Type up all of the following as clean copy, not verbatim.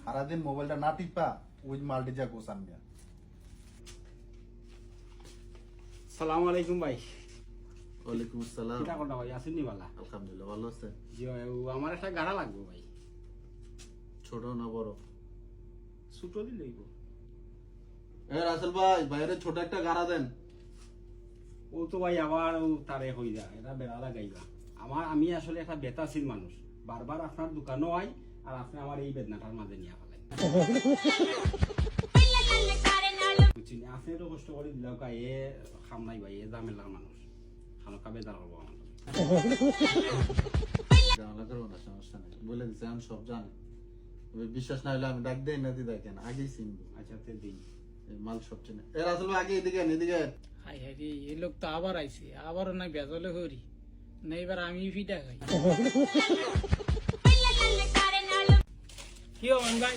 সারাদিন মোবাইলটা না টিপা ওই মালটি যা গোসান মিয়া। সালামু আলাইকুম ভাই। ওয়ালাইকুম আসসালাম। কিটা করনা ভাই, আসেননি বালা? আলহামদুলিল্লাহ ভালো আছে। জি ভাই, আমার একটা গাড়া লাগবে ভাই। ছোট না বড়? ছোট দিন লইব। রাসেল ভাই, বাইরে ছোট একটা গাড়া দেন। ও তো ভাই আবার ও তারে হই যায়, এটা বেড়া লাগাইবা। আমি আসলে একটা বেতাসির মানুষ, বারবার আপনার দোকানও আই আর আপনি আমার এই বেদনাটার মাঝে নিয়ে ফেলাই। বুঝছি না, আপনি তো কষ্ট করে দিলাম কা এ খাম নাই ভাই, এ জামেলার মানুষ খানকা বেদার হবো আমার। ঝামেলা করবো না, সমস্যা নেই। বলে দিচ্ছে আমি সব জানি। বিশ্বাস না হলে আমি ডাক দেই না দিই, দেখেন আগেই চিনবো। আচ্ছা তে দিই মাল সব চিনে। রাসেল ভাই আগে এদিকে এদিকে। হাই হাই রে, এই লোক তো আবার আইছে, আবারও নাই বেজলে হরি না, এবার আমি ফিটা খাই। কি হবেন ভাই?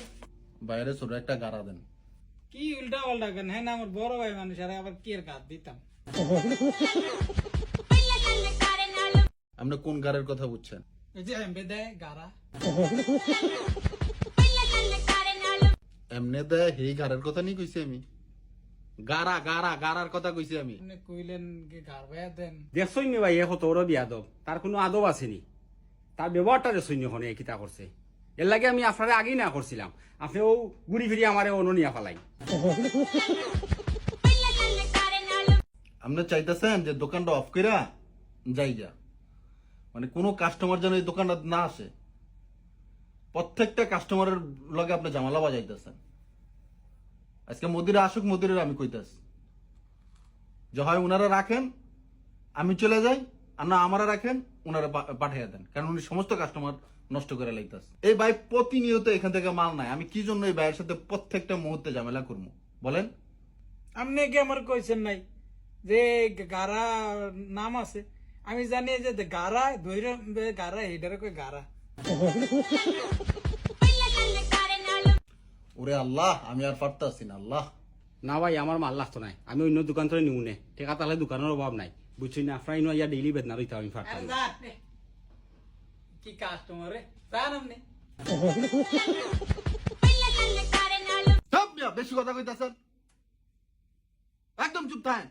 বাইরে ছোট একটা গাড়া দেন। কি উল্টা পাল্টা কেন? হ্যাঁ না, আমার বড় ভাই মানুষ, আর আবার কি এর কাজ দিতাম? আপনি কোন গাড়ের কথা বুঝছেন? এই যে এমবে দেয় গারা। এমনে দেয় এই গাড়ের কথা নিয়ে কইছি আমি। গাড়া গাড়া গাড়ার কথা কইছি আমি। আপনি কইলেন কি গার ভাইয়া দেন? দেখছই নি ভাই, এ কত বড় বিয়াদব, তার কোনো আদব আসেনি। তার ব্যবহারটা দেখছই নি ওখানে কিতা করছে। এর লাগে আমি আপনারে আগেই না করছিলাম, আপনি ও ঘুরি ফিরি আমারে অননিয়া ফেলাই। আপনি চাইতেছেন যে দোকানটা অফ কইরা যাইগা, মানে কোনো কাস্টমার যেন এই দোকানটা না আসে। প্রত্যেকটা কাস্টমারের লগে আপনি জামালা বাজাইতেছেন। আজকে মদিরা আসুক, মদিরের আমি কইতাছি যে হয় উনারা রাখেন আমি চলে যাই, আর না আমারা রাখেন উনারা পাঠিয়ে দেন, কারণ উনি সমস্ত কাস্টমার নষ্ট করে লাইতাছে। এই ভাই প্রতিনিয়ত এখান থেকে মাল নাই, আমি কি জন্য এই ভাইয়ের সাথে প্রত্যেকটা মুহূর্তে ঝামেলা করবো বলেন? আপনি কি আমার কইছেন নাই যে গারা নাম আছে? আমি জানি যে গারা ধৈর্য গারা, এটারে কই গারা। ওরে আল্লাহ, আমি আর পারতাছি না আল্লাহ। না ভাই, আমার মাল লাগতো নাই, আমি অন্য দোকান থেকে নিউ নে, টেকা তাহলে দোকানের অভাব নাই। বুঝছি না, আপনার ইয়া ডেইলি বেদনা রইতে আমি ফাটতাম না। কি কাস্টমারে জান আপনি? সব মিয়া বেশি কথা কইতাছেন, একদম চুপ থাকেন।